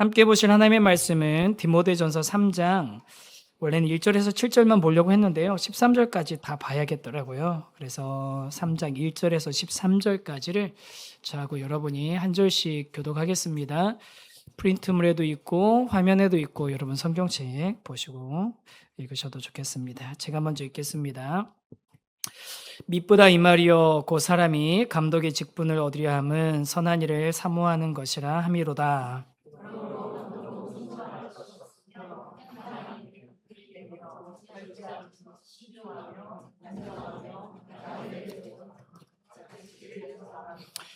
함께 보실 하나님의 말씀은 디모데전서 3장, 원래는 1절에서 7절만 보려고 했는데요. 13절까지 다 봐야겠더라고요. 그래서 3장 1절에서 13절까지를 저하고 여러분이 한 절씩 교독하겠습니다. 프린트물에도 있고 화면에도 있고 여러분 성경책 보시고 읽으셔도 좋겠습니다. 제가 먼저 읽겠습니다. mit보다 이 말이여 곧 사람이 감독의 직분을 얻으려 함은 선한 일을 사모하는 것이라 함이로다.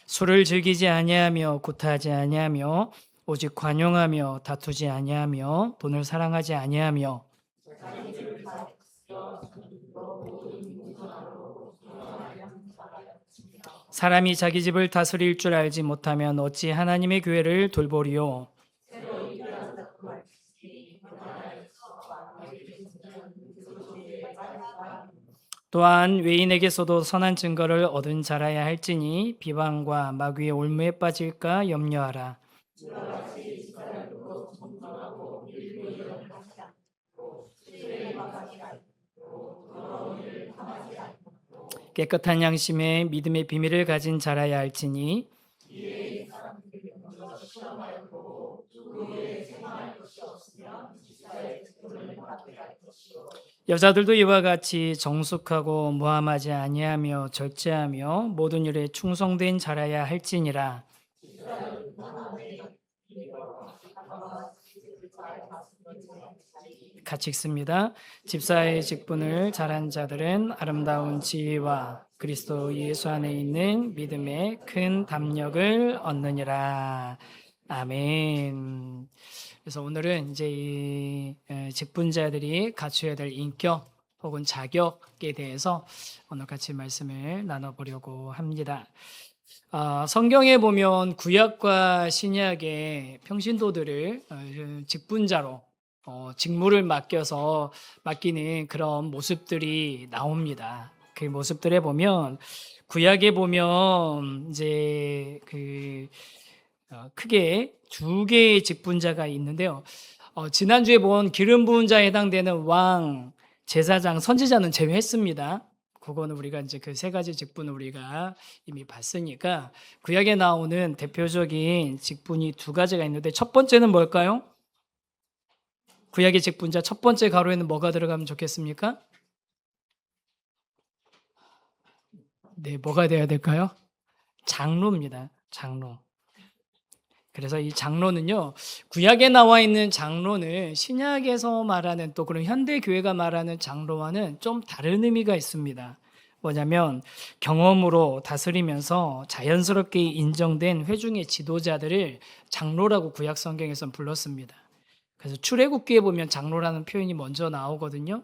술을 즐기지 아니하며 구타하지 아니하며 오직 관용하며 다투지 아니하며 돈을 사랑하지 아니하며 사람이 자기 집을 다스릴 줄 알지 못하면 어찌 하나님의 교회를 돌보리요. 또한 외인에게서도 선한 증거를 얻은 자라야 할지니 비방과 마귀의 올무에 빠질까 염려하라. 깨끗한 양심에 믿음의 비밀을 가진 자라야 할지니 여자들도 이와 같이 정숙하고 모함하지 아니하며 절제하며 모든 일에 충성된 자라야 할지니라. 같이 읽습니다. 집사의 직분을 잘한 자들은 아름다운 지혜와 그리스도 예수 안에 있는 믿음의 큰 담력을 얻느니라. 아멘. 그래서 오늘은 이제 이 직분자들이 갖춰야 될 인격 혹은 자격에 대해서 오늘 같이 말씀을 나눠보려고 합니다. 성경에 보면 구약과 신약의 평신도들을 직분자로 직무를 맡기는 그런 모습들이 나옵니다. 그 모습들에 보면 구약에 보면 이제 크게 두 개의 직분자가 있는데요. 지난주에 본 기름 부은 자에 해당되는 왕, 제사장, 선지자는 제외했습니다. 그거는 우리가 이제 그 세 가지 직분을 우리가 이미 봤으니까 구약에 나오는 대표적인 직분이 두 가지가 있는데 첫 번째는 뭘까요? 구약의 직분자 첫 번째 가로에는 뭐가 들어가면 좋겠습니까? 네, 뭐가 돼야 될까요? 장로입니다. 장로. 그래서 이 장로는요, 구약에 나와 있는 장로는 신약에서 말하는 또 그런 현대 교회가 말하는 장로와는 좀 다른 의미가 있습니다. 뭐냐면 경험으로 다스리면서 자연스럽게 인정된 회중의 지도자들을 장로라고 구약 성경에서는 불렀습니다. 그래서 출애굽기에 보면 장로라는 표현이 먼저 나오거든요.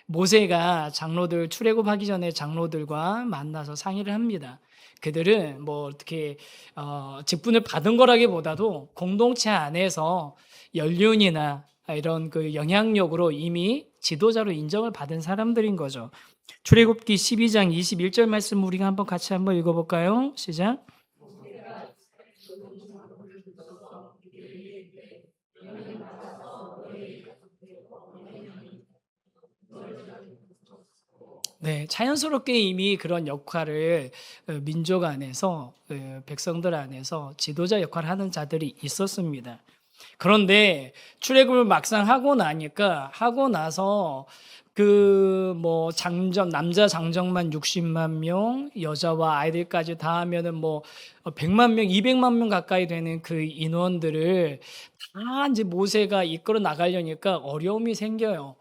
모세가 장로들 출애굽하기 전에 장로들과 만나서 상의를 합니다. 그들은 뭐 어떻게 직분을 받은 거라기보다도 공동체 안에서 연륜이나 이런 그 영향력으로 이미 지도자로 인정을 받은 사람들인 거죠. 출애굽기 12장 21절 말씀 우리가 한번 같이 한번 읽어볼까요? 시작. 네, 자연스럽게 이미 그런 역할을 민족 안에서 백성들 안에서 지도자 역할을 하는 자들이 있었습니다. 그런데 출애굽을 막상 하고 나서 그 뭐 남자 장정만 60만 명, 여자와 아이들까지 다 하면은 뭐 100만 명, 200만 명 가까이 되는 그 인원들을 다 이제 모세가 이끌어 나가려니까 어려움이 생겨요.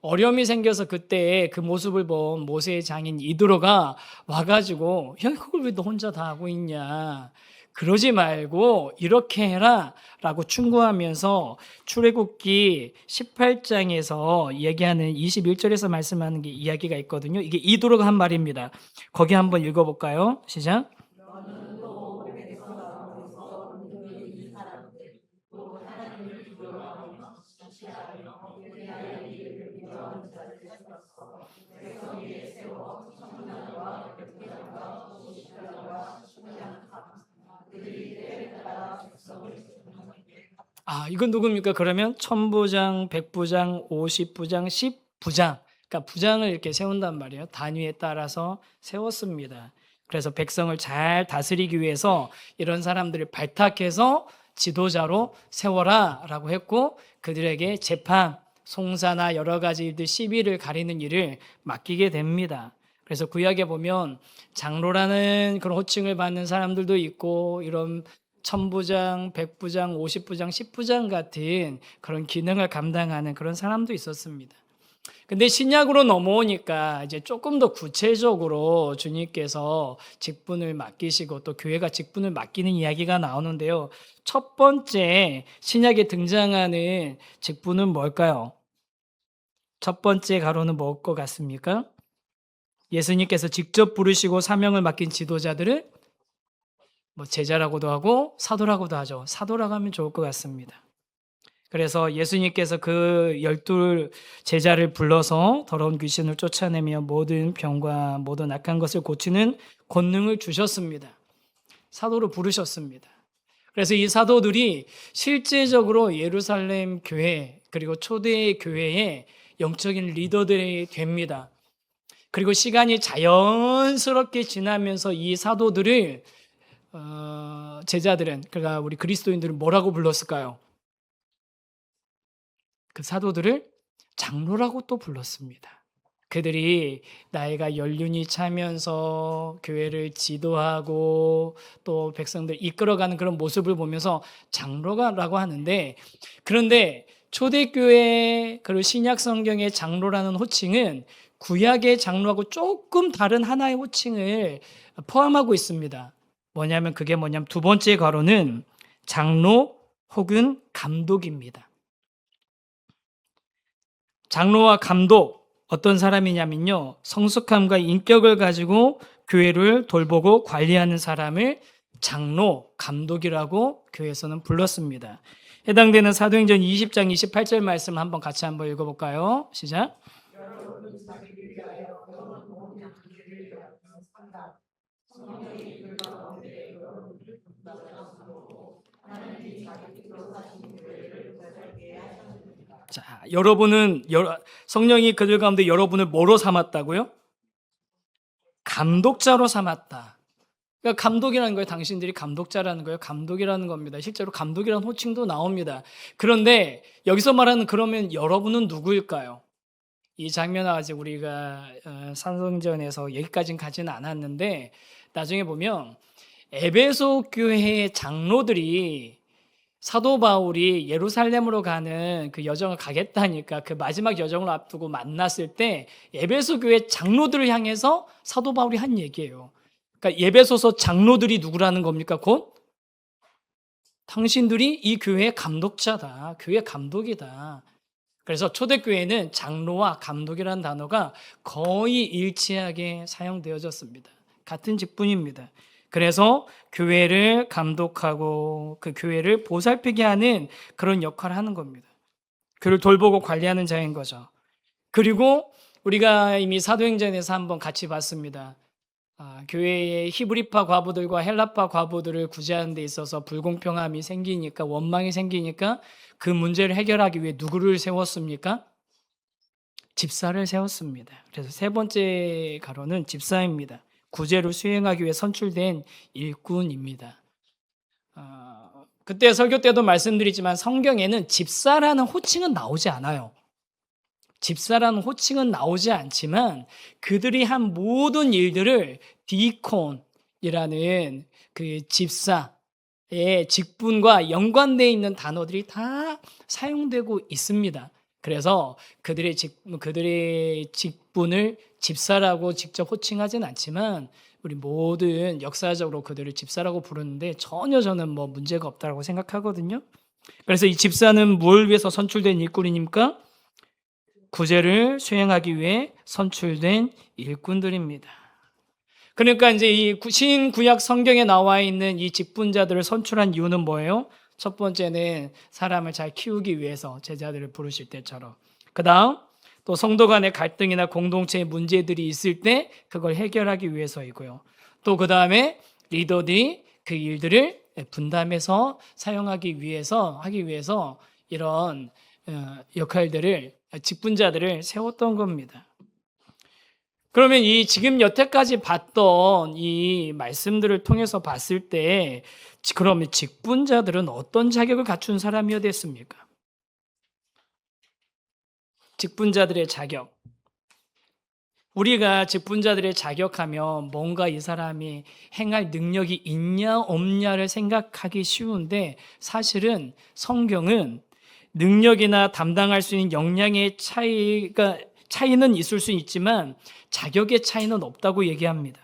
어려움이 생겨서 그때 그 모습을 본 모세의 장인 이드로가 와가지고 야 그걸 왜 너 혼자 다 하고 있냐, 그러지 말고 이렇게 해라 라고 충고하면서 출애굽기 18장에서 얘기하는 21절에서 말씀하는 게 이야기가 있거든요. 이게 이드로가 한 말입니다. 거기 한번 읽어볼까요? 시작. 이건 누굽니까? 그러면 천부장, 백부장, 50부장, 10부장. 그러니까 부장을 이렇게 세운단 말이에요. 단위에 따라서 세웠습니다. 그래서 백성을 잘 다스리기 위해서 이런 사람들을 발탁해서 지도자로 세워라라고 했고, 그들에게 재판, 송사나 여러 가지 일들, 시비를 가리는 일을 맡기게 됩니다. 그래서 구약에 보면 장로라는 그런 호칭을 받는 사람들도 있고, 이런 천부장, 백부장, 50부장, 10부장 같은 그런 기능을 감당하는 그런 사람도 있었습니다. 근데 신약으로 넘어오니까 이제 조금 더 구체적으로 주님께서 직분을 맡기시고 또 교회가 직분을 맡기는 이야기가 나오는데요. 첫 번째 신약에 등장하는 직분은 뭘까요? 첫 번째 가로는 뭘 것 같습니까? 예수님께서 직접 부르시고 사명을 맡긴 지도자들을 제자라고도 하고 사도라고도 하죠. 사도라고 하면 좋을 것 같습니다. 그래서 예수님께서 그 12 제자를 불러서 더러운 귀신을 쫓아내며 모든 병과 모든 악한 것을 고치는 권능을 주셨습니다. 사도로 부르셨습니다. 그래서 이 사도들이 실제적으로 예루살렘 교회 그리고 초대 교회의 영적인 리더들이 됩니다. 그리고 시간이 자연스럽게 지나면서 이 사도들을 제자들은, 그러니까 우리 그리스도인들은 뭐라고 불렀을까요? 그 사도들을 장로라고 또 불렀습니다. 그들이 나이가 연륜이 차면서 교회를 지도하고 또 백성들 이끌어가는 그런 모습을 보면서 장로라고 하는데, 그런데 초대교회 그리고 신약 성경의 장로라는 호칭은 구약의 장로하고 조금 다른 하나의 호칭을 포함하고 있습니다. 그게 뭐냐면 두 번째 가로는 장로 혹은 감독입니다. 장로와 감독, 어떤 사람이냐면요, 성숙함과 인격을 가지고 교회를 돌보고 관리하는 사람을 장로, 감독이라고 교회에서는 불렀습니다. 해당되는 사도행전 20장 28절 말씀 한번 같이 한번 읽어볼까요? 시작. 자, 성령이 그들 가운데 여러분을 뭐로 삼았다고요? 감독자로 삼았다. 그러니까 감독이라는 거예요. 당신들이 감독자라는 거예요. 감독이라는 겁니다. 실제로 감독이라는 호칭도 나옵니다. 그런데 여기서 말하는 그러면 여러분은 누구일까요? 이 장면은 아직 우리가 산성전에서 여기까지는 가지는 않았는데, 나중에 보면 에베소 교회의 장로들이 사도 바울이 예루살렘으로 가는 그 여정을 가겠다니까 그 마지막 여정을 앞두고 만났을 때 에베소 교회 장로들을 향해서 사도 바울이 한 얘기예요. 그러니까 에베소서 장로들이 누구라는 겁니까? 곧 당신들이 이 교회의 감독자다. 교회 감독이다. 그래서 초대교회는 장로와 감독이라는 단어가 거의 일치하게 사용되어졌습니다. 같은 직분입니다. 그래서 교회를 감독하고 그 교회를 보살피게 하는 그런 역할을 하는 겁니다. 교회를 돌보고 관리하는 자인 거죠. 그리고 우리가 이미 사도행전에서 한번 같이 봤습니다. 교회의 히브리파 과부들과 헬라파 과부들을 구제하는 데 있어서 불공평함이 생기니까, 원망이 생기니까 그 문제를 해결하기 위해 누구를 세웠습니까? 집사를 세웠습니다. 그래서 세 번째 가로는 집사입니다. 구제를 수행하기 위해 선출된 일꾼입니다. 그때 설교 때도 말씀드리지만 성경에는 집사라는 호칭은 나오지 않아요. 집사라는 호칭은 나오지 않지만 그들이 한 모든 일들을 디콘이라는 그 집사의 직분과 연관되어 있는 단어들이 다 사용되고 있습니다. 그래서 그들의 직분을 집사라고 직접 호칭하진 않지만 우리 모든 역사적으로 그들을 집사라고 부르는데 전혀 저는 문제가 없다고 생각하거든요. 그래서 이 집사는 뭘 위해서 선출된 일꾼입니까? 구제를 수행하기 위해 선출된 일꾼들입니다. 그러니까 이제 이 신구약 성경에 나와 있는 이 직분자들을 선출한 이유는 뭐예요? 첫 번째는 사람을 잘 키우기 위해서 제자들을 부르실 때처럼, 그 다음 또 성도 간의 갈등이나 공동체의 문제들이 있을 때 그걸 해결하기 위해서이고요. 또 그 다음에 리더들이 그 일들을 분담해서 사용하기 위해서 이런 역할들을 직분자들을 세웠던 겁니다. 그러면 이 지금 여태까지 봤던 이 말씀들을 통해서 봤을 때 그러면 직분자들은 어떤 자격을 갖춘 사람이어야 됐습니까? 직분자들의 자격. 우리가 직분자들의 자격하면 뭔가 이 사람이 행할 능력이 있냐 없냐를 생각하기 쉬운데 사실은 성경은 능력이나 담당할 수 있는 역량의 차이는 있을 수 있지만 자격의 차이는 없다고 얘기합니다.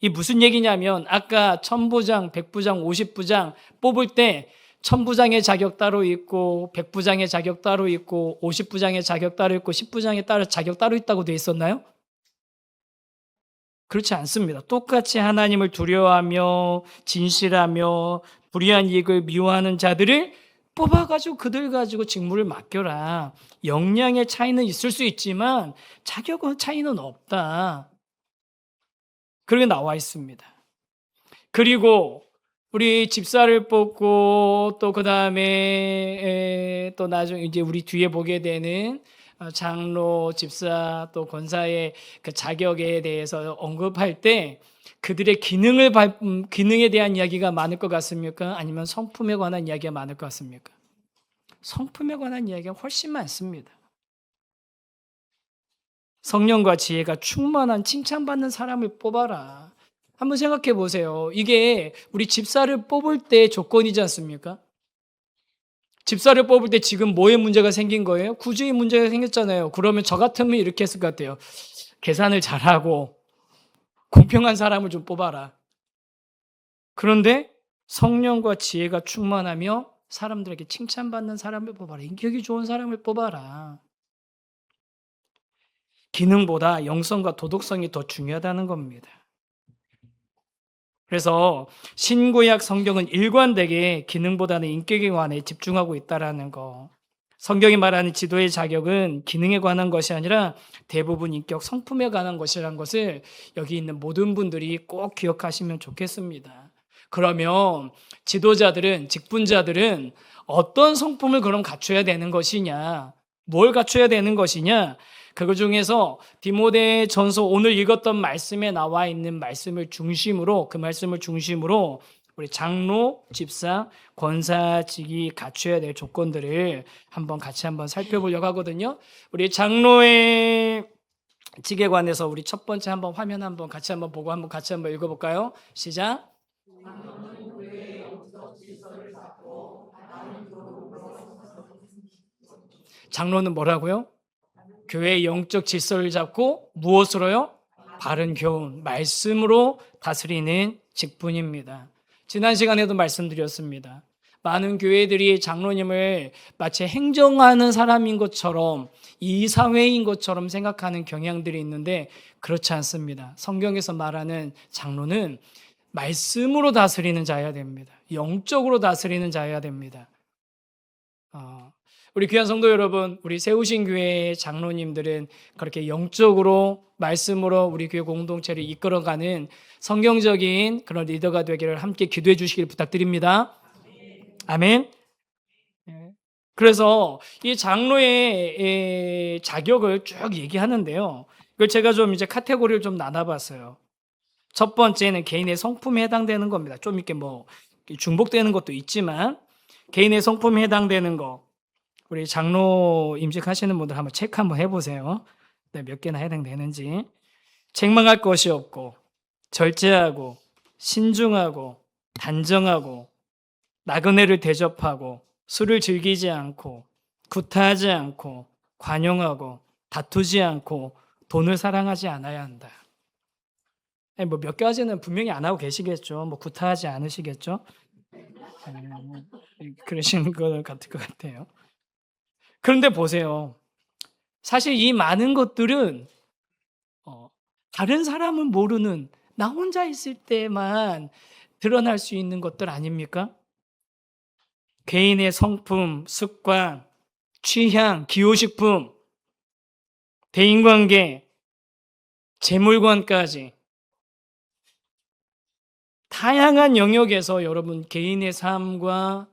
이 무슨 얘기냐면 아까 1000부장, 100부장, 50부장 뽑을 때 1000부장의 자격 따로 있고 100부장의 자격 따로 있고 50부장의 자격 따로 있고 10부장의 자격 따로 있다고 돼 있었나요? 그렇지 않습니다. 똑같이 하나님을 두려워하며 진실하며 불의한 이익을 미워하는 자들을 뽑아가지고 그들 가지고 직무를 맡겨라. 역량의 차이는 있을 수 있지만 자격은 차이는 없다. 그렇게 나와 있습니다. 그리고 우리 집사를 뽑고 또 그 다음에 또 나중에 이제 우리 뒤에 보게 되는 장로, 집사 또 권사의 그 자격에 대해서 언급할 때 그들의 기능에 대한 이야기가 많을 것 같습니까? 아니면 성품에 관한 이야기가 많을 것 같습니까? 성품에 관한 이야기가 훨씬 많습니다. 성령과 지혜가 충만한 칭찬받는 사람을 뽑아라. 한번 생각해 보세요. 이게 우리 집사를 뽑을 때 조건이지 않습니까? 집사를 뽑을 때 지금 뭐에 문제가 생긴 거예요? 구조의 문제가 생겼잖아요. 그러면 저 같으면 이렇게 했을 것 같아요. 계산을 잘하고 공평한 사람을 좀 뽑아라. 그런데 성령과 지혜가 충만하며 사람들에게 칭찬받는 사람을 뽑아라. 인격이 좋은 사람을 뽑아라. 기능보다 영성과 도덕성이 더 중요하다는 겁니다. 그래서 신구약 성경은 일관되게 기능보다는 인격에 관해 집중하고 있다는 거. 성경이 말하는 지도의 자격은 기능에 관한 것이 아니라 대부분 인격 성품에 관한 것이라는 것을 여기 있는 모든 분들이 꼭 기억하시면 좋겠습니다. 그러면 지도자들은, 직분자들은 어떤 성품을 그럼 갖춰야 되는 것이냐? 뭘 갖춰야 되는 것이냐? 그 중에서 디모데전서 오늘 읽었던 말씀에 나와 있는 말씀을 중심으로 우리 장로, 집사, 권사직이 갖춰야 될 조건들을 같이 한번 살펴보려고 하거든요. 우리 장로의 직에 관해서 우리 첫 번째 화면 같이 보고 같이 읽어볼까요? 시작. 장로는 뭐라고요? 교회의 영적 질서를 잡고 무엇으로요? 바른 교훈, 말씀으로 다스리는 직분입니다. 지난 시간에도 말씀드렸습니다. 많은 교회들이 장로님을 마치 행정하는 사람인 것처럼 이사회인 것처럼 생각하는 경향들이 있는데 그렇지 않습니다. 성경에서 말하는 장로는 말씀으로 다스리는 자여야 됩니다. 영적으로 다스리는 자여야 됩니다. 우리 귀한 성도 여러분, 우리 세우신 교회의 장로님들은 그렇게 영적으로 말씀으로 우리 교회 공동체를 이끌어가는 성경적인 그런 리더가 되기를 함께 기도해 주시길 부탁드립니다. 아멘. 그래서 이 장로의 자격을 쭉 얘기하는데요. 이걸 제가 좀 이제 카테고리를 좀 나눠봤어요. 첫 번째는 개인의 성품에 해당되는 겁니다. 좀 이렇게 중복되는 것도 있지만 개인의 성품에 해당되는 거. 우리 장로 임직하시는 분들 한번 체크 한번 해보세요. 몇 개나 해당되는지. 책망할 것이 없고 절제하고 신중하고 단정하고 나그네를 대접하고 술을 즐기지 않고 구타하지 않고 관용하고 다투지 않고 돈을 사랑하지 않아야 한다. 몇 가지는 분명히 안 하고 계시겠죠. 구타하지 않으시겠죠. 그러시는 것 같을 것 같아요. 그런데 보세요. 사실 이 많은 것들은 다른 사람은 모르는 나 혼자 있을 때만 드러날 수 있는 것들 아닙니까? 개인의 성품, 습관, 취향, 기호식품, 대인관계, 재물관까지 다양한 영역에서 여러분 개인의 삶과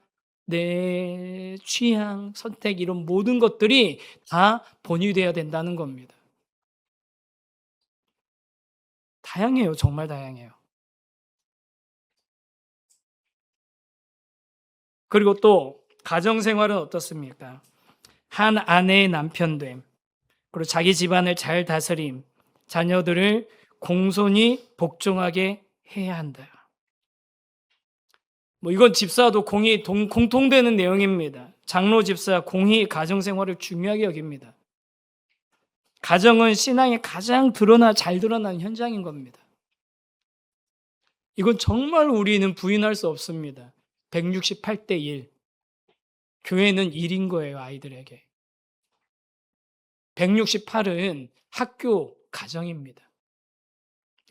내 취향, 선택 이런 모든 것들이 다 본유되어야 된다는 겁니다. 다양해요. 정말 다양해요. 그리고 또 가정 생활은 어떻습니까? 한 아내의 남편됨, 그리고 자기 집안을 잘 다스림, 자녀들을 공손히 복종하게 해야 한다. 뭐 이건 집사도 공통되는 내용입니다. 장로 집사 공히 가정 생활을 중요하게 여깁니다. 가정은 신앙에 가장 잘 드러나는 현장인 겁니다. 이건 정말 우리는 부인할 수 없습니다. 168대 1. 교회는 1인 거예요, 아이들에게. 168은 학교, 가정입니다.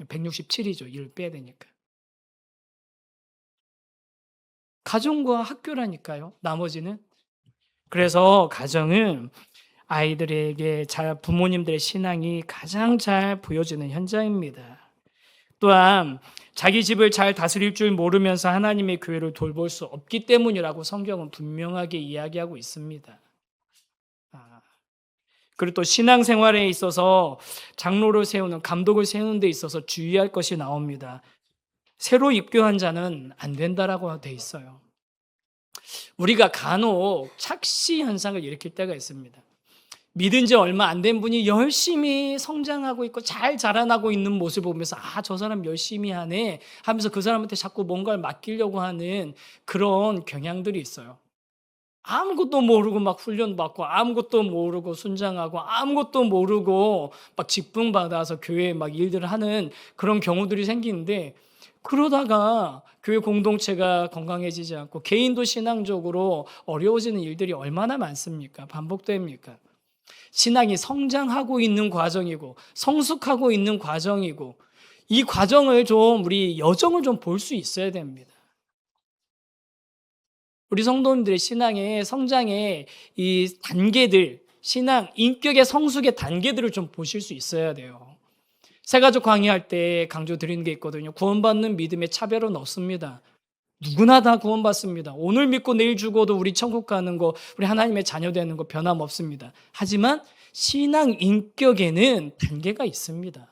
167이죠. 1을 빼야 되니까. 가정과 학교라니까요. 나머지는. 그래서 가정은 아이들에게 부모님들의 신앙이 가장 잘 보여지는 현장입니다. 또한 자기 집을 잘 다스릴 줄 모르면서 하나님의 교회를 돌볼 수 없기 때문이라고 성경은 분명하게 이야기하고 있습니다. 그리고 또 신앙생활에 있어서 장로를 세우는, 감독을 세우는 데 있어서 주의할 것이 나옵니다. 새로 입교한 자는 안 된다라고 돼 있어요. 우리가 간혹 착시 현상을 일으킬 때가 있습니다. 믿은 지 얼마 안 된 분이 열심히 성장하고 있고 잘 자라나고 있는 모습을 보면서 저 사람 열심히 하네 하면서 그 사람한테 자꾸 뭔가를 맡기려고 하는 그런 경향들이 있어요. 아무것도 모르고 막 훈련 받고 아무것도 모르고 순장하고 아무것도 모르고 막 직분 받아서 교회에 막 일들을 하는 그런 경우들이 생기는데, 그러다가 교회 공동체가 건강해지지 않고 개인도 신앙적으로 어려워지는 일들이 얼마나 많습니까? 반복됩니까? 신앙이 성장하고 있는 과정이고 성숙하고 있는 과정이고, 이 과정을 좀 우리 여정을 좀 볼 수 있어야 됩니다. 우리 성도님들의 신앙의 성장의 이 단계들, 신앙 인격의 성숙의 단계들을 좀 보실 수 있어야 돼요. 새가족 강의할 때 강조드리는 게 있거든요. 구원받는 믿음에 차별은 없습니다. 누구나 다 구원받습니다. 오늘 믿고 내일 죽어도 우리 천국 가는 거, 우리 하나님의 자녀 되는 거 변함없습니다. 하지만 신앙 인격에는 단계가 있습니다.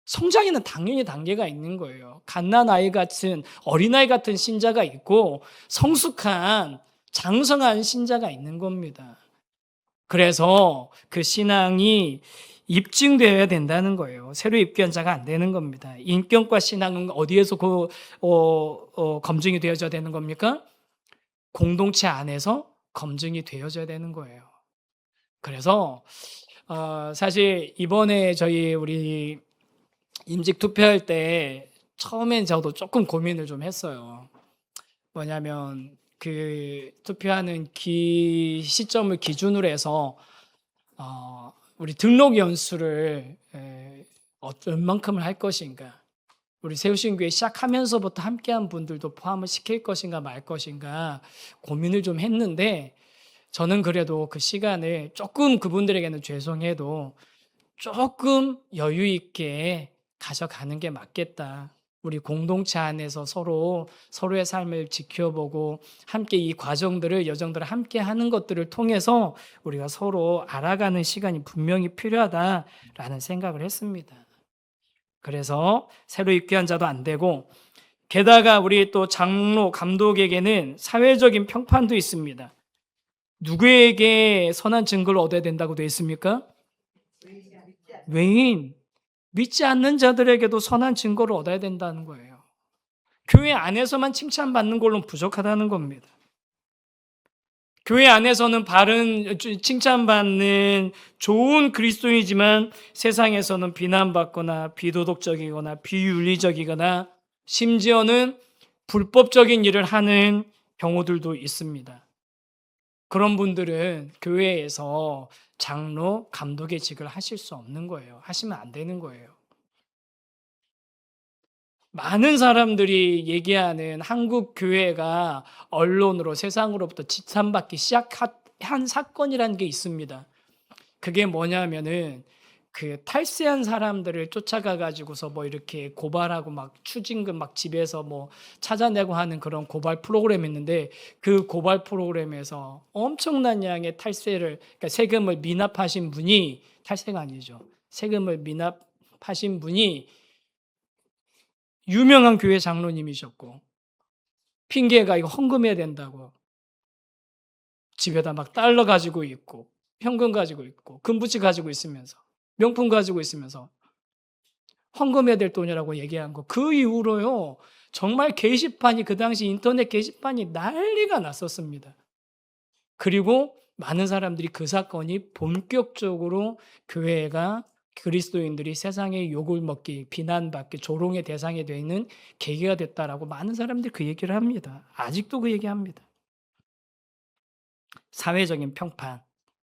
성장에는 당연히 단계가 있는 거예요. 갓난아이 같은, 어린아이 같은 신자가 있고 성숙한 장성한 신자가 있는 겁니다. 그래서 그 신앙이 입증되어야 된다는 거예요. 새로 입교한 자가 안 되는 겁니다. 인격과 신앙은 어디에서 검증이 되어져야 되는 겁니까? 공동체 안에서 검증이 되어져야 되는 거예요. 그래서 사실 이번에 우리 임직 투표할 때 처음엔 저도 조금 고민을 좀 했어요. 뭐냐면 그 투표하는 시점을 기준으로 해서 우리 등록 연수를 얼만큼을 할 것인가, 우리 세우신교회 시작하면서부터 함께한 분들도 포함을 시킬 것인가 말 것인가 고민을 좀 했는데, 저는 그래도 그 시간을 조금, 그분들에게는 죄송해도 조금 여유 있게 가져가는 게 맞겠다. 우리 공동체 안에서 서로의 삶을 지켜보고 함께 이 과정들을, 여정들을 함께 하는 것들을 통해서 우리가 서로 알아가는 시간이 분명히 필요하다라는 생각을 했습니다. 그래서 새로 입교한 자도 안 되고, 게다가 우리 또 장로, 감독에게는 사회적인 평판도 있습니다. 누구에게 선한 증거를 얻어야 된다고 되어 있습니까? 외인, 믿지 않는 자들에게도 선한 증거를 얻어야 된다는 거예요. 교회 안에서만 칭찬받는 걸로는 부족하다는 겁니다. 교회 안에서는 바른 칭찬받는 좋은 그리스도인이지만 세상에서는 비난받거나 비도덕적이거나 비윤리적이거나 심지어는 불법적인 일을 하는 경우들도 있습니다. 그런 분들은 교회에서 장로, 감독의 직을 하실 수 없는 거예요. 하시면 안 되는 거예요. 많은 사람들이 얘기하는 한국 교회가 언론으로, 세상으로부터 지탄받기 시작한 사건이라는 게 있습니다. 그게 뭐냐면은 그 탈세한 사람들을 쫓아가 가지고서 뭐 이렇게 고발하고 막 추징금 막 집에서 뭐 찾아내고 하는 그런 고발 프로그램이 있는데, 그 고발 프로그램에서 엄청난 양의 탈세를, 그러니까 세금을 미납하신 분이, 탈세가 아니죠, 세금을 미납하신 분이 유명한 교회 장로님이셨고, 핑계가 이거 헌금해야 된다고 집에다 막 달러 가지고 있고 현금 가지고 있고 금부치 가지고 있으면서 명품 가지고 있으면서 헌금해야 될 돈이라고 얘기한 거, 그 이후로요 정말 게시판이, 그 당시 인터넷 게시판이 난리가 났었습니다. 그리고 많은 사람들이 그 사건이 본격적으로 교회가, 그리스도인들이 세상의 욕을 먹기, 비난받기, 조롱의 대상이 되어 있는 계기가 됐다라고 많은 사람들이 그 얘기를 합니다. 아직도 그 얘기합니다. 사회적인 평판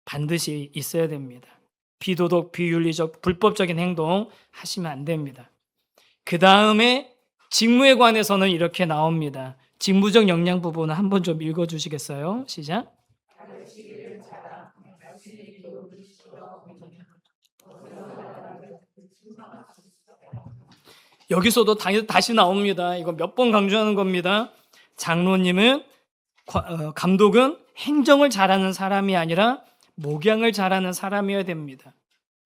반드시 있어야 됩니다. 비도덕, 비윤리적, 불법적인 행동 하시면 안 됩니다. 그 다음에 직무에 관해서는 이렇게 나옵니다. 직무적 역량 부분을 한번 좀 읽어주시겠어요? 시작. 여기서도 다시 나옵니다. 이거 몇 번 강조하는 겁니다. 장로님은, 감독은 행정을 잘하는 사람이 아니라 목양을 잘하는 사람이어야 됩니다.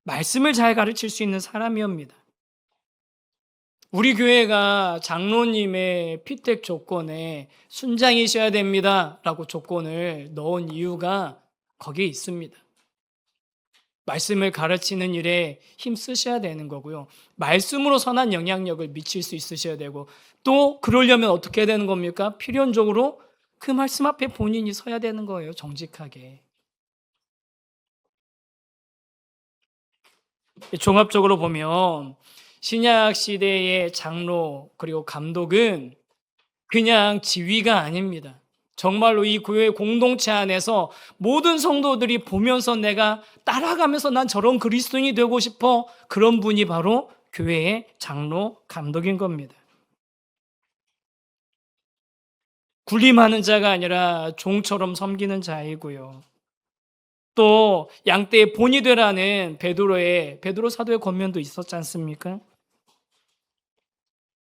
말씀을 잘 가르칠 수 있는 사람이옵니다. 우리 교회가 장로님의 피택 조건에 순장이셔야 됩니다 라고 조건을 넣은 이유가 거기에 있습니다. 말씀을 가르치는 일에 힘쓰셔야 되는 거고요. 말씀으로 선한 영향력을 미칠 수 있으셔야 되고, 또 그러려면 어떻게 해야 되는 겁니까? 필연적으로 그 말씀 앞에 본인이 서야 되는 거예요. 정직하게. 종합적으로 보면 신약 시대의 장로 그리고 감독은 그냥 지위가 아닙니다. 정말로 이 교회 공동체 안에서 모든 성도들이 보면서 내가 따라가면서 난 저런 그리스도인이 되고 싶어, 그런 분이 바로 교회의 장로, 감독인 겁니다. 군림하는 자가 아니라 종처럼 섬기는 자이고요. 또 양떼의 본이 되라는 베드로 사도의 권면도 있었지 않습니까?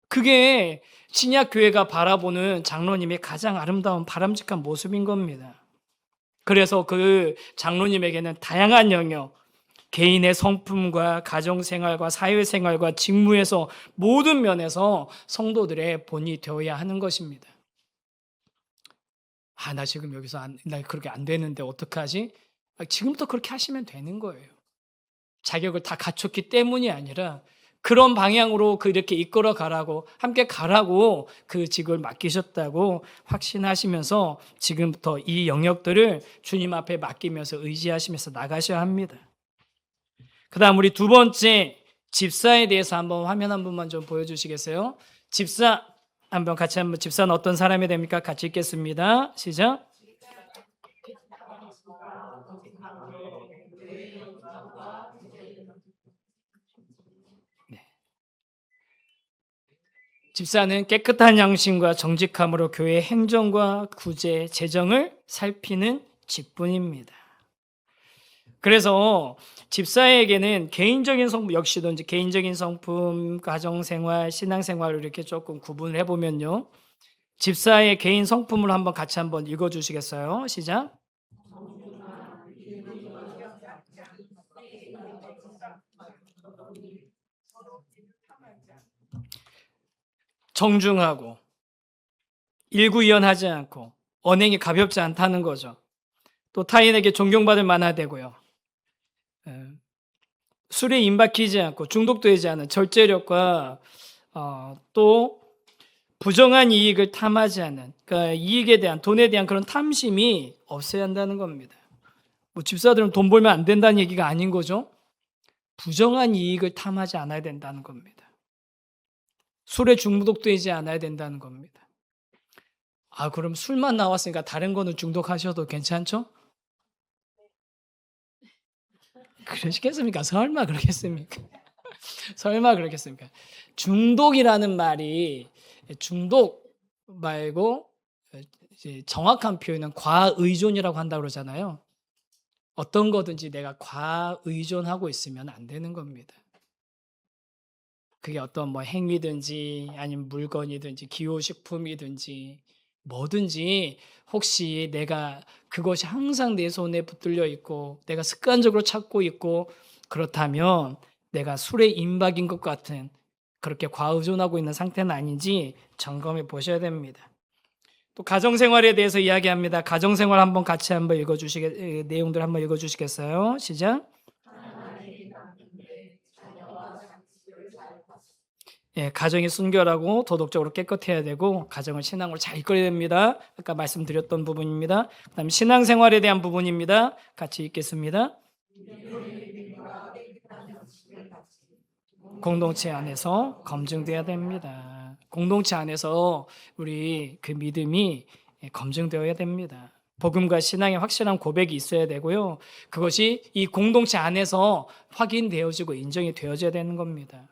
그게 신약 교회가 바라보는 장로님의 가장 아름다운 바람직한 모습인 겁니다. 그래서 그 장로님에게는 다양한 영역, 개인의 성품과 가정생활과 사회생활과 직무에서 모든 면에서 성도들의 본이 되어야 하는 것입니다. 나 지금 여기서 나 그렇게 안 되는데 어떡하지? 지금부터 그렇게 하시면 되는 거예요. 자격을 다 갖췄기 때문이 아니라 그런 방향으로 그렇게 이끌어 가라고, 함께 가라고 그 직을 맡기셨다고 확신하시면서 지금부터 이 영역들을 주님 앞에 맡기면서 의지하시면서 나가셔야 합니다. 그 다음 우리 두 번째, 집사에 대해서 한번 화면 한 번만 좀 보여주시겠어요? 집사 한번 집사는 어떤 사람이 됩니까? 같이 읽겠습니다. 시작. 집사는 깨끗한 양심과 정직함으로 교회 행정과 구제, 재정을 살피는 직분입니다. 그래서 집사에게는 개인적인 성품, 역시도 이제 개인적인 성품, 가정생활, 신앙생활을 이렇게 조금 구분을 해보면요. 집사의 개인 성품을 같이 한번 읽어주시겠어요? 시작. 정중하고 일구이연하지 않고 언행이 가볍지 않다는 거죠. 또 타인에게 존경받을 만해야 되고요. 술에 임박히지 않고 중독되지 않은 절제력과 또 부정한 이익을 탐하지 않는, 그러니까 이익에 대한, 돈에 대한 그런 탐심이 없어야 한다는 겁니다. 뭐 집사들은 돈 벌면 안 된다는 얘기가 아닌 거죠. 부정한 이익을 탐하지 않아야 된다는 겁니다. 술에 중독되지 않아야 된다는 겁니다. 그럼 술만 나왔으니까 다른 거는 중독하셔도 괜찮죠? 그러시겠습니까? 설마 그러겠습니까? 설마 그러겠습니까? 중독이라는 말이, 중독 말고 이제 정확한 표현은 과의존이라고 한다고 그러잖아요. 어떤 거든지 내가 과의존하고 있으면 안 되는 겁니다. 그게 어떤 뭐 행위든지 아니면 물건이든지 기호식품이든지 뭐든지 혹시 내가 그것이 항상 내 손에 붙들려 있고 내가 습관적으로 찾고 있고 그렇다면 내가 술에 임박인 것 같은 그렇게 과의존하고 있는 상태는 아닌지 점검해 보셔야 됩니다. 또 가정생활에 대해서 이야기합니다. 가정생활 한번 같이 한번 내용들 한번 읽어주시겠어요? 시작. 예, 가정이 순결하고 도덕적으로 깨끗해야 되고 가정을 신앙으로 잘 이끌어야 됩니다. 아까 말씀드렸던 부분입니다. 그다음 신앙생활에 대한 부분입니다. 같이 읽겠습니다. 공동체 안에서 검증돼야 됩니다. 공동체 안에서 우리 그 믿음이 검증되어야 됩니다. 복음과 신앙의 확실한 고백이 있어야 되고요. 그것이 이 공동체 안에서 확인되어지고 인정이 되어져야 되는 겁니다.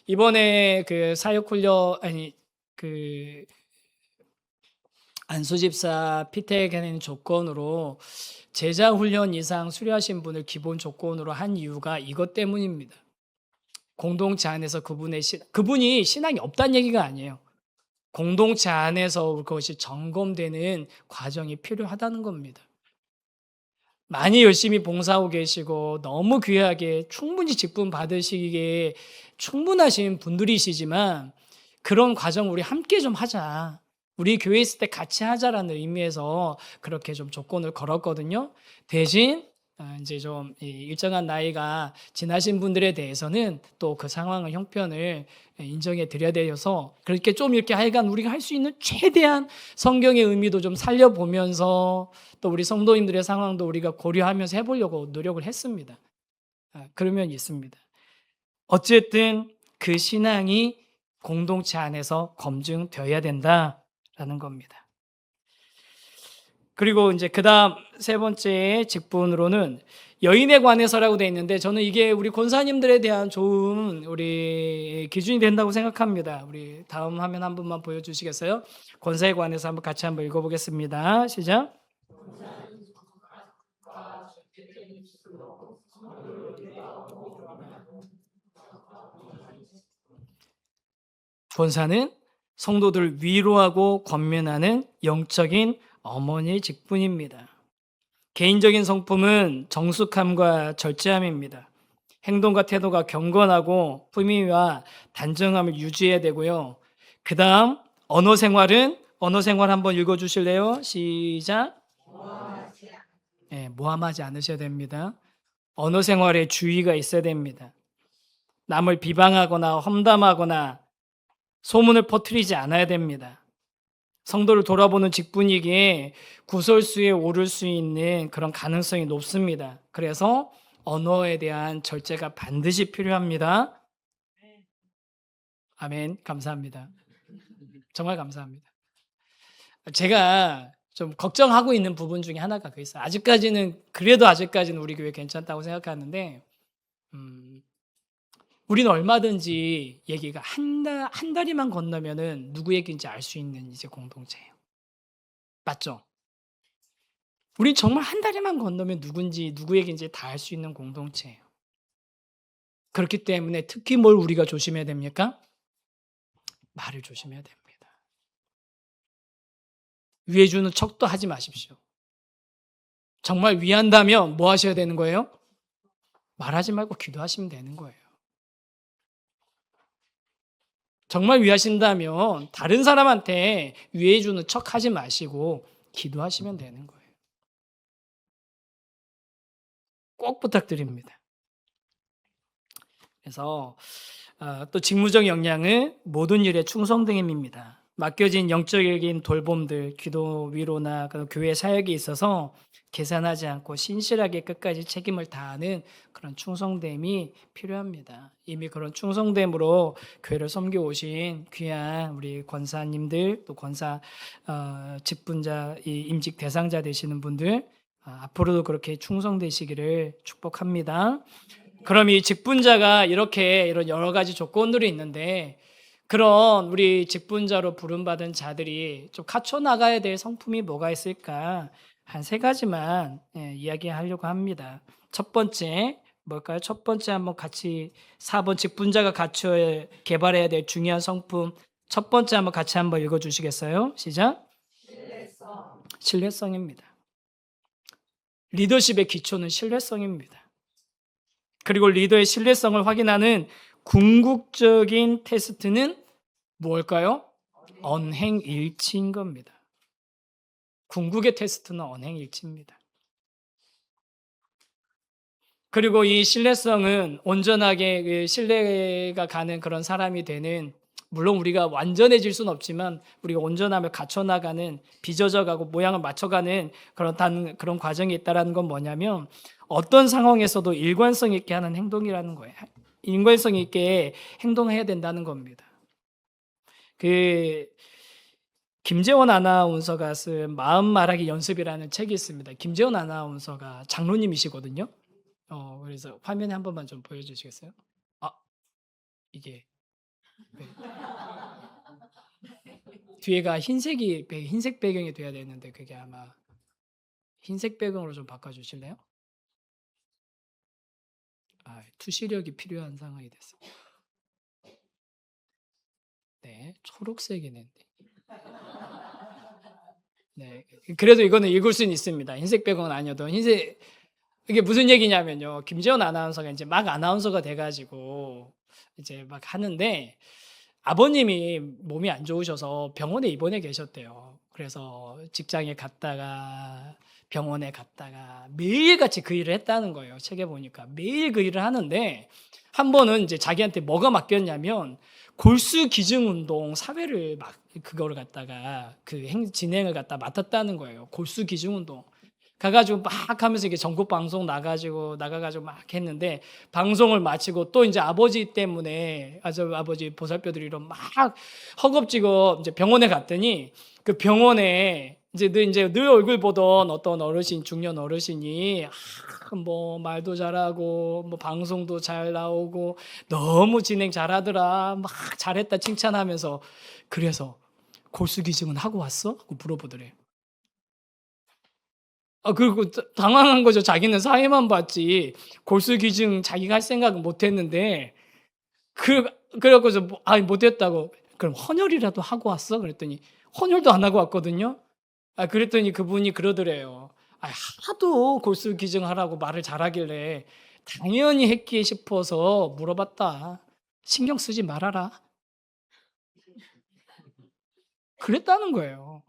이번에 그 사역훈련 그 안수집사 피택하는 조건으로 제자 훈련 이상 수료하신 분을 기본 조건으로 한 이유가 이것 때문입니다. 공동체 안에서 그분이 신앙이 없다는 얘기가 아니에요. 공동체 안에서 그것이 점검되는 과정이 필요하다는 겁니다. 많이 열심히 봉사하고 계시고 너무 귀하게 충분히 직분 받으시기에 충분하신 분들이시지만 그런 과정 우리 함께 좀 하자. 우리 교회 있을 때 같이 하자라는 의미에서 그렇게 좀 조건을 걸었거든요. 대신 이제 좀 일정한 나이가 지나신 분들에 대해서는 또 그 상황의 형편을 인정해 드려야 되어서 그렇게 좀 이렇게 하여간 우리가 할 수 있는 최대한 성경의 의미도 좀 살려보면서 또 우리 성도님들의 상황도 우리가 고려하면서 해보려고 노력을 했습니다. 그러면 있습니다. 어쨌든 그 신앙이 공동체 안에서 검증되어야 된다라는 겁니다. 그리고 이제 그다음 세 번째 직분으로는 여인에 관해서라고 되어 있는데 저는 이게 우리 권사님들에 대한 좋은 우리 기준이 된다고 생각합니다. 우리 다음 화면 한 번만 보여주시겠어요? 권사에 관해서 한번 같이 한번 읽어보겠습니다. 시작. 권사는 성도들을 위로하고 권면하는 영적인 어머니의 직분입니다. 개인적인 성품은 정숙함과 절제함입니다. 행동과 태도가 경건하고 품위와 단정함을 유지해야 되고요. 그 다음 언어 생활 한번 읽어주실래요? 시작. 네, 모함하지 않으셔야 됩니다. 언어 생활에 주의가 있어야 됩니다. 남을 비방하거나 험담하거나 소문을 퍼뜨리지 않아야 됩니다. 성도를 돌아보는 직분이기에 구설수에 오를 수 있는 그런 가능성이 높습니다. 그래서 언어에 대한 절제가 반드시 필요합니다. 아멘. 감사합니다. 정말 감사합니다. 제가 좀 걱정하고 있는 부분 중에 하나가 그 있어요. 아직까지는 우리 교회 괜찮다고 생각하는데 우리는 얼마든지 얘기가 한 다리만 건너면은 누구 얘기인지 알 수 있는 이제 공동체예요. 맞죠? 우린 정말 한 다리만 건너면 누구 얘기인지 다 알 수 있는 공동체예요. 그렇기 때문에 특히 뭘 우리가 조심해야 됩니까? 말을 조심해야 됩니다. 위해주는 척도 하지 마십시오. 정말 위한다면 뭐 하셔야 되는 거예요? 말하지 말고 기도하시면 되는 거예요. 정말 위하신다면 다른 사람한테 위해주는 척 하지 마시고 기도하시면 되는 거예요. 꼭 부탁드립니다. 그래서 또 직무적 역량은 모든 일에 충성됨입니다. 맡겨진 영적인 돌봄들, 기도 위로나 교회 사역에 있어서 계산하지 않고 신실하게 끝까지 책임을 다하는 그런 충성됨이 필요합니다. 이미 그런 충성됨으로 교회를 섬겨 오신 귀한 우리 권사님들, 또 권사 직분자, 임직 대상자 되시는 분들 앞으로도 그렇게 충성되시기를 축복합니다. 그럼 이 직분자가 이런 여러 가지 조건들이 있는데 그런 우리 직분자로 부름받은 자들이 좀 갖춰 나가야 될 성품이 뭐가 있을까? 한 세 가지만 이야기하려고 합니다. 첫 번째 뭘까요? 첫 번째 한번 같이 4번 직분자가 갖춰야 개발해야 될 중요한 성품 첫 번째 한번 읽어 주시겠어요? 시작. 신뢰성입니다. 리더십의 기초는 신뢰성입니다. 그리고 리더의 신뢰성을 확인하는 궁극적인 테스트는 무엇일까요? 언행일치인 겁니다. 궁극의 테스트는 언행일치입니다. 그리고 이 신뢰성은 온전하게 신뢰가 가는 그런 사람이 되는 물론 우리가 완전해질 수는 없지만 우리가 온전함을 갖춰나가는 빚어져가고 모양을 맞춰가는 그런 과정이 있다는 건 뭐냐면 어떤 상황에서도 일관성 있게 하는 행동이라는 거예요. 일관성 있게 행동해야 된다는 겁니다. 김재원 아나운서가 쓴 마음 말하기 연습이라는 책이 있습니다. 김재원 아나운서가 장로님이시거든요. 그래서 화면에 한 번만 좀 보여주시겠어요? 이게 네. 뒤에가 흰색 배경이 돼야 되는데 그게 아마 흰색 배경으로 좀 바꿔주실래요? 투시력이 필요한 상황이 됐어요. 네, 초록색이네. 네, 그래도 이거는 읽을 수는 있습니다. 흰색 배경은 아니어도 이게 무슨 얘기냐면요. 김재원 아나운서가 이제 막 아나운서가 돼가지고 이제 막 하는데 아버님이 몸이 안 좋으셔서 병원에 입원해 계셨대요. 그래서 직장에 갔다가 병원에 갔다가 매일같이 그 일을 했다는 거예요. 책에 보니까 매일 그 일을 하는데 한 번은 이제 자기한테 뭐가 맡겼냐면 골수 기증 운동 사회를 막 그거를 갖다가 진행을 갖다 맡았다는 거예요. 골수 기증 운동. 가가지고 막 하면서 이게 전국 방송 나가가지고 막 했는데 방송을 마치고 또 이제 아버지 때문에 아버지 보살펴드리러 막 허겁지겁 이제 병원에 갔더니 그 병원에 이제 늘 얼굴 보던 어떤 어르신, 중년 어르신이 뭐 말도 잘하고 뭐 방송도 잘 나오고 너무 진행 잘하더라 막 잘했다 칭찬하면서 그래서 골수 기증은 하고 왔어? 하고 물어보더래요. 그리고 당황한 거죠. 자기는 사회만 봤지 골수 기증 자기가 할 생각은 못 했는데 그래갖고서 못 했다고 그럼 헌혈이라도 하고 왔어? 그랬더니 헌혈도 안 하고 왔거든요. 그랬더니 그분이 그러더래요. 하도 골수 기증하라고 말을 잘하길래 당연히 했기에 싶어서 물어봤다. 신경 쓰지 말아라. 그랬다는 거예요.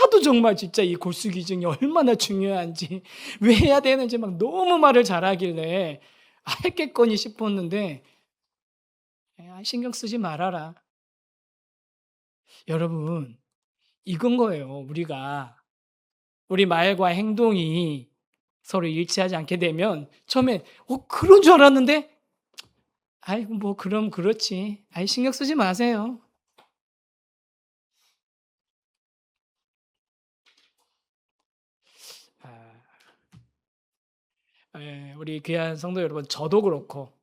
하도 정말 진짜 이 골수 기증이 얼마나 중요한지 왜 해야 되는지 막 너무 말을 잘하길래 했겠거니 싶었는데 신경 쓰지 말아라. 여러분 이건 거예요. 우리 말과 행동이 서로 일치하지 않게 되면 처음에 그런 줄 알았는데 뭐 그럼 그렇지. 신경 쓰지 마세요. 우리 귀한 성도 여러분, 저도 그렇고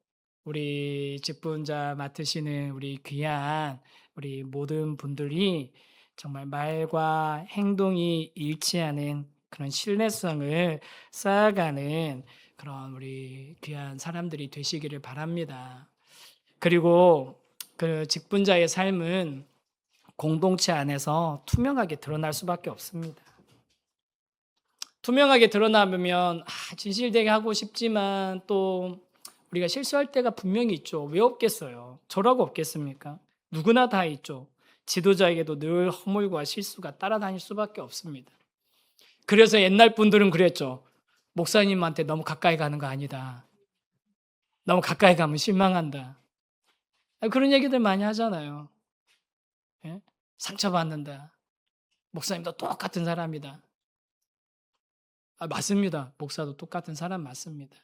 우리 직분자 맡으시는 우리 귀한 우리 모든 분들이 정말 말과 행동이 일치하는 그런 신뢰성을 쌓아가는 그런 우리 귀한 사람들이 되시기를 바랍니다. 그리고 그 직분자의 삶은 공동체 안에서 투명하게 드러날 수밖에 없습니다. 투명하게 드러나면 진실되게 하고 싶지만 또 우리가 실수할 때가 분명히 있죠. 왜 없겠어요? 저라고 없겠습니까? 누구나 다 있죠. 지도자에게도 늘 허물과 실수가 따라다닐 수밖에 없습니다. 그래서 옛날 분들은 그랬죠. 목사님한테 너무 가까이 가는 거 아니다. 너무 가까이 가면 실망한다. 그런 얘기들 많이 하잖아요. 예? 상처받는다. 목사님도 똑같은 사람이다. 맞습니다. 목사도 똑같은 사람 맞습니다.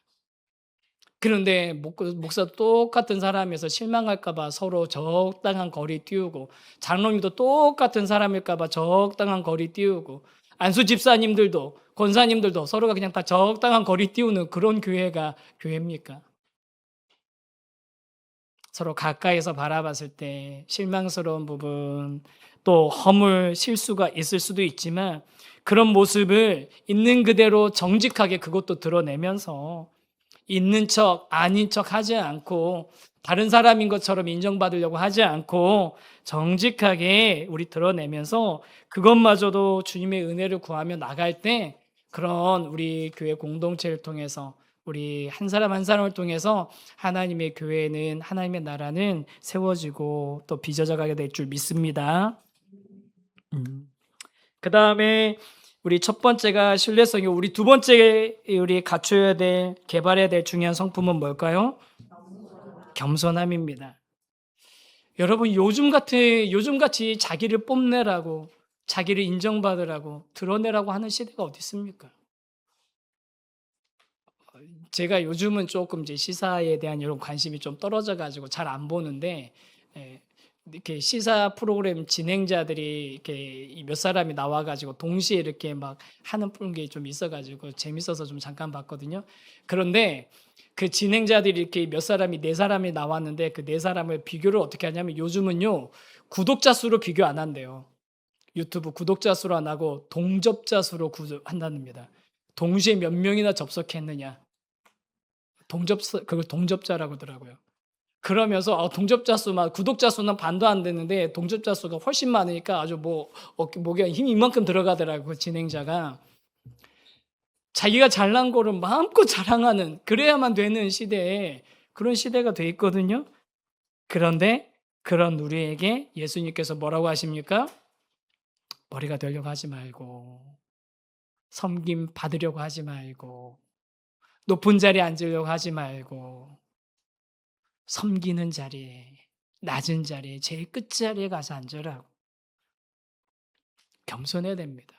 그런데 목사도 똑같은 사람에서 실망할까봐 서로 적당한 거리 띄우고 장로님도 똑같은 사람일까봐 적당한 거리 띄우고 안수 집사님들도 권사님들도 서로가 그냥 다 적당한 거리 띄우는 그런 교회가 교회입니까? 서로 가까이서 바라봤을 때 실망스러운 부분 또 허물, 실수가 있을 수도 있지만 그런 모습을 있는 그대로 정직하게 그것도 드러내면서 있는 척, 아닌 척 하지 않고 다른 사람인 것처럼 인정받으려고 하지 않고 정직하게 우리 드러내면서 그것마저도 주님의 은혜를 구하며 나갈 때 그런 우리 교회 공동체를 통해서 우리 한 사람 한 사람을 통해서 하나님의 교회는 하나님의 나라는 세워지고 또 빚어져 가게 될 줄 믿습니다. 그 다음에 우리 첫 번째가 신뢰성이고 우리 두 번째 우리 갖춰야 될 개발해야 될 중요한 성품은 뭘까요? 겸손함입니다. 여러분 요즘같이 자기를 뽐내라고 자기를 인정받으라고 드러내라고 하는 시대가 어디 있습니까? 제가 요즘은 조금 이제 시사에 대한 이런 관심이 좀 떨어져 가지고 잘 안 보는데 이렇게 시사 프로그램 진행자들이 이렇게 몇 사람이 나와 가지고 동시에 이렇게 막 하는 게 좀 있어 가지고 재밌어서 좀 잠깐 봤거든요. 그런데 그 진행자들이 이렇게 몇 사람이 네 사람이 나왔는데 그 네 사람을 비교를 어떻게 하냐면 요즘은요. 구독자 수로 비교 안 한대요. 유튜브 구독자 수로 안 하고 동접자 수로 한답니다. 동시에 몇 명이나 접속했느냐. 그걸 동접자라고 하더라고요. 그러면서 동접자 수만 구독자 수는 반도 안 되는데 동접자 수가 훨씬 많으니까 아주 목에 힘이 이만큼 들어가더라고요. 그 진행자가. 자기가 잘난 거를 마음껏 자랑하는 그래야만 되는 시대에 그런 시대가 돼 있거든요. 그런데 그런 우리에게 예수님께서 뭐라고 하십니까? 머리가 되려고 하지 말고 섬김 받으려고 하지 말고 높은 자리에 앉으려고 하지 말고 섬기는 자리에 낮은 자리에 제일 끝자리에 가서 앉으라고. 겸손해야 됩니다.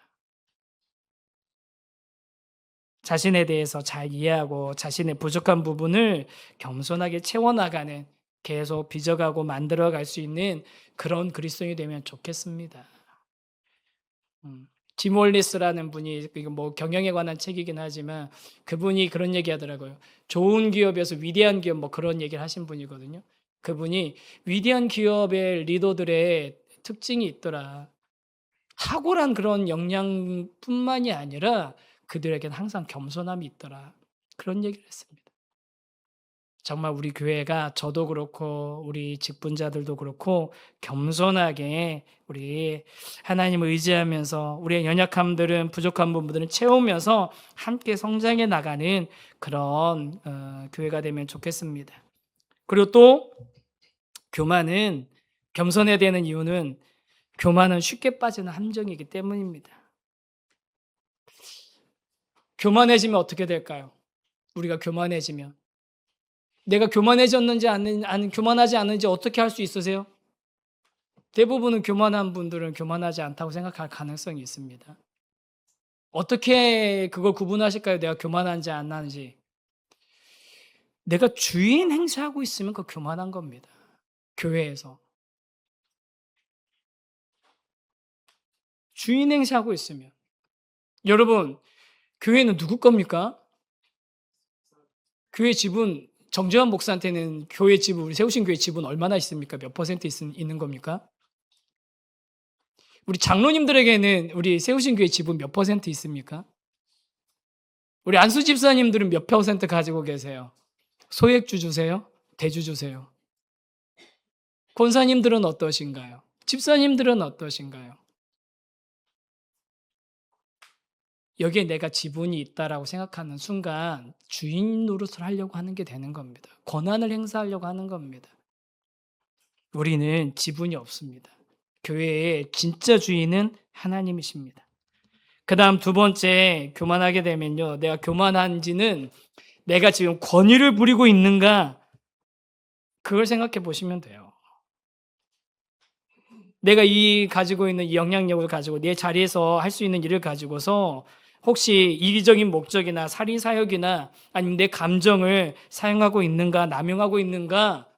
자신에 대해서 잘 이해하고 자신의 부족한 부분을 겸손하게 채워나가는 계속 빚어가고 만들어갈 수 있는 그런 그리스도인이 되면 좋겠습니다. 짐 홀리스라는 분이 이거 뭐 경영에 관한 책이긴 하지만 그분이 그런 얘기하더라고요. 좋은 기업에서 위대한 기업 뭐 그런 얘기를 하신 분이거든요. 그분이 위대한 기업의 리더들의 특징이 있더라. 탁월한 그런 역량뿐만이 아니라 그들에게는 항상 겸손함이 있더라. 그런 얘기를 했습니다. 정말 우리 교회가 저도 그렇고 우리 직분자들도 그렇고 겸손하게 우리 하나님을 의지하면서 우리의 연약함들은 부족한 부분들은 채우면서 함께 성장해 나가는 그런 교회가 되면 좋겠습니다. 그리고 또 교만은 겸손해야 되는 이유는 교만은 쉽게 빠지는 함정이기 때문입니다. 교만해지면 어떻게 될까요? 우리가 교만해지면 내가 교만해졌는지 교만하지 않는지 어떻게 할 수 있으세요? 대부분은 교만한 분들은 교만하지 않다고 생각할 가능성이 있습니다. 어떻게 그걸 구분하실까요? 내가 교만한지 안 하는지. 내가 주인 행세하고 있으면 그거 교만한 겁니다. 교회에서. 주인 행세하고 있으면. 여러분, 교회는 누구 겁니까? 교회 지분 정재환 목사한테는 교회 지분, 우리 세우신 교회 지분 얼마나 있습니까? 몇 퍼센트 있는 겁니까? 우리 장로님들에게는 우리 세우신 교회 지분 몇 퍼센트 있습니까? 우리 안수 집사님들은 몇 퍼센트 가지고 계세요? 소액주 주세요? 대주 주세요? 권사님들은 어떠신가요? 집사님들은 어떠신가요? 여기에 내가 지분이 있다라고 생각하는 순간 주인 노릇을 하려고 하는 게 되는 겁니다. 권한을 행사하려고 하는 겁니다. 우리는 지분이 없습니다. 교회의 진짜 주인은 하나님이십니다. 그 다음 두 번째 교만하게 되면요. 내가 교만한지는 내가 지금 권위를 부리고 있는가 그걸 생각해 보시면 돼요. 내가 가지고 있는 이 영향력을 가지고 내 자리에서 할 수 있는 일을 가지고서 혹시 이기적인 목적이나 살인 사역이나 아니면 내 감정을 사용하고 있는가 남용하고 있는가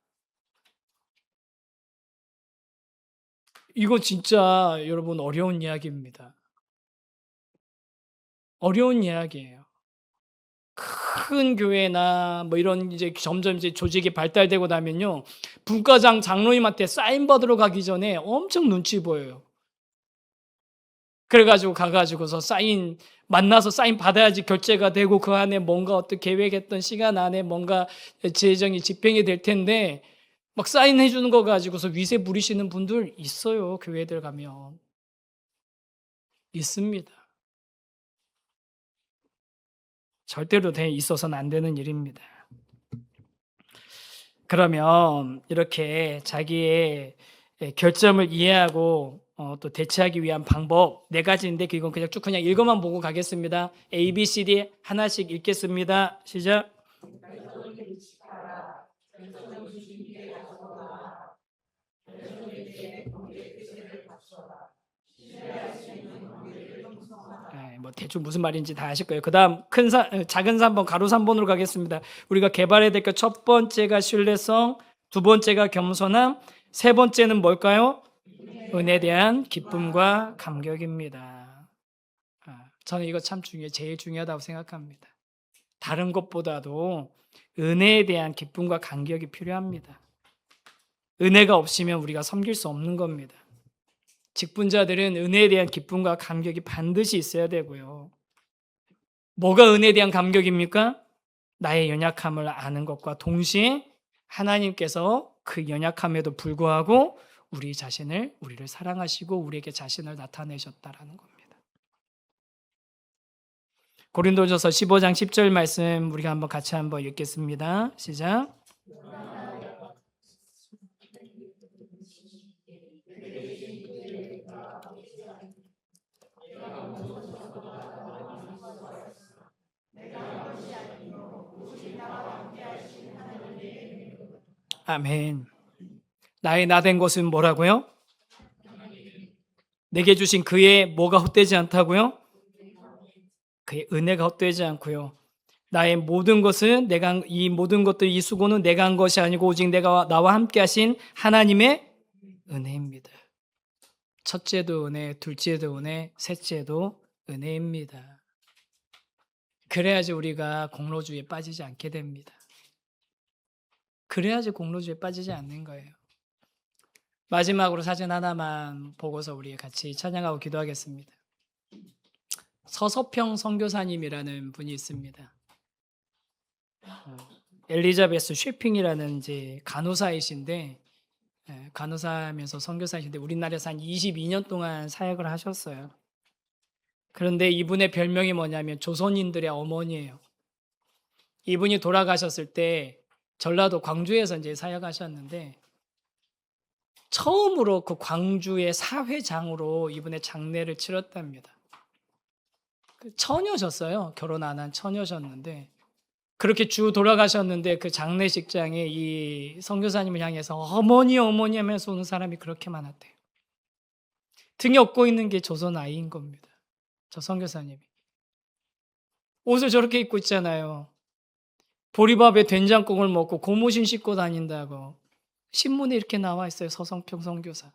이거 진짜 여러분 어려운 이야기입니다. 어려운 이야기예요. 큰 교회나 뭐 이런 이제 점점 이제 조직이 발달되고 나면요. 분과장 장로님한테 사인 받으러 가기 전에 엄청 눈치 보여요. 그래가지고 가가지고서 만나서 사인 받아야지 결제가 되고 그 안에 뭔가 어떤 계획했던 시간 안에 뭔가 재정이 집행이 될 텐데 막 사인해 주는 거 가지고서 위세 부리시는 분들 있어요. 교회들 가면. 있습니다. 절대로 있어서는 안 되는 일입니다. 그러면 이렇게 자기의 결점을 이해하고 또 대처하기 위한 방법 4가지인데 이건 그냥 읽어만 보고 가겠습니다. A, B, C, D 하나씩 읽겠습니다. 시작. 뭐 대충 무슨 말인지 다 아실 거예요. 그다음 작은 3번 가로 3번으로 가겠습니다. 우리가 개발해야 될 것 첫 번째가 신뢰성, 두 번째가 겸손함, 세 번째는 뭘까요? 은혜에 대한 기쁨과 감격입니다. 저는 이거 참 제일 중요하다고 생각합니다. 다른 것보다도 은혜에 대한 기쁨과 감격이 필요합니다. 은혜가 없으면 우리가 섬길 수 없는 겁니다. 직분자들은 은혜에 대한 기쁨과 감격이 반드시 있어야 되고요. 뭐가 은혜에 대한 감격입니까? 나의 연약함을 아는 것과 동시에 하나님께서 그 연약함에도 불구하고 우리를 사랑하시고 우리에게 자신을 나타내셨다라는 겁니다. 고린도전서 15장 10절 말씀 우리가 같이 한번 읽겠습니다. 시작. 아멘. 나의 나된 것은 뭐라고요? 내게 주신 그의 뭐가 헛되지 않다고요? 그의 은혜가 헛되지 않고요. 나의 모든 것은 이 모든 것들 이 수고는 내가 한 것이 아니고 오직 나와 함께 하신 하나님의 은혜입니다. 첫째도 은혜, 둘째도 은혜, 셋째도 은혜입니다. 그래야지 우리가 공로주의에 빠지지 않게 됩니다. 그래야지 공로주의에 빠지지 않는 거예요. 마지막으로 사진 하나만 보고서 우리 같이 찬양하고 기도하겠습니다. 서서평 선교사님이라는 분이 있습니다. 엘리자베스 쉐핑이라는 이제 간호사이신데 간호사면서 선교사이신데 우리나라에서 한 22년 동안 사역을 하셨어요. 그런데 이분의 별명이 뭐냐면 조선인들의 어머니예요. 이분이 돌아가셨을 때 전라도 광주에서 이제 사역하셨는데 처음으로 그 광주의 사회장으로 이분의 장례를 치렀답니다. 처녀셨어요. 결혼 안 한 처녀셨는데 그렇게 돌아가셨는데 그 장례식장에 이 선교사님을 향해서 어머니 어머니 하면서 오는 사람이 그렇게 많았대요. 등에 업고 있는 게 조선 아이인 겁니다. 저 선교사님이. 옷을 저렇게 입고 있잖아요. 보리밥에 된장국을 먹고 고무신 씻고 다닌다고. 신문에 이렇게 나와 있어요. 서성평 선교사.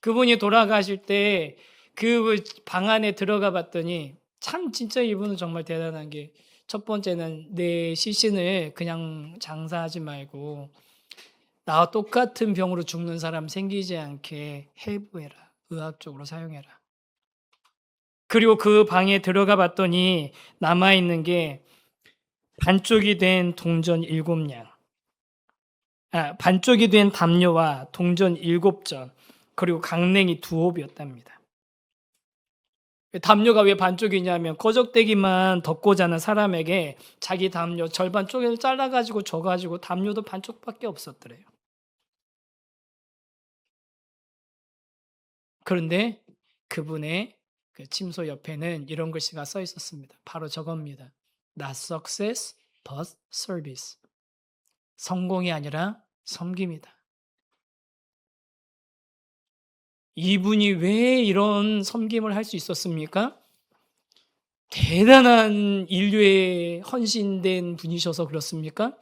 그분이 돌아가실 때 그 방 안에 들어가 봤더니 참 진짜 이분은 정말 대단한 게 첫 번째는 내 시신을 그냥 장사하지 말고 나와 똑같은 병으로 죽는 사람 생기지 않게 해부해라. 의학적으로 사용해라. 그리고 그 방에 들어가 봤더니 남아있는 게 반쪽이 된 동전 7냥, 반쪽이 된 담요와 동전 7전, 그리고 강냉이 2홉이었답니다. 담요가 왜 반쪽이냐면 거적대기만 덮고 자는 사람에게 자기 담요 절반 쪼개서 잘라가지고 줘가지고 담요도 반쪽밖에 없었더래요. 그런데 그분의 그 침소 옆에는 이런 글씨가 써 있었습니다. 바로 저겁니다. Not success, but service. 성공이 아니라 섬김이다. 이분이 왜 이런 섬김을 할 수 있었습니까? 대단한 인류에 헌신된 분이셔서 그렇습니까?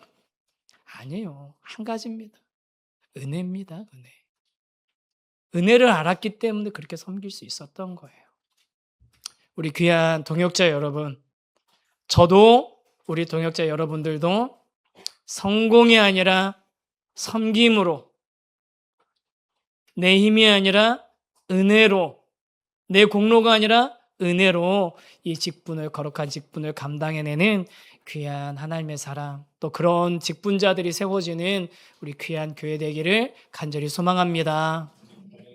아니에요. 한 가지입니다. 은혜입니다. 은혜. 은혜를 알았기 때문에 그렇게 섬길 수 있었던 거예요. 우리 귀한 동역자 여러분, 저도 우리 동역자 여러분들도 성공이 아니라 섬김으로 내 힘이 아니라 은혜로, 내 공로가 아니라 은혜로 이 직분을, 거룩한 직분을 감당해내는 귀한 하나님의 사람, 또 그런 직분자들이 세워지는 우리 귀한 교회 되기를 간절히 소망합니다.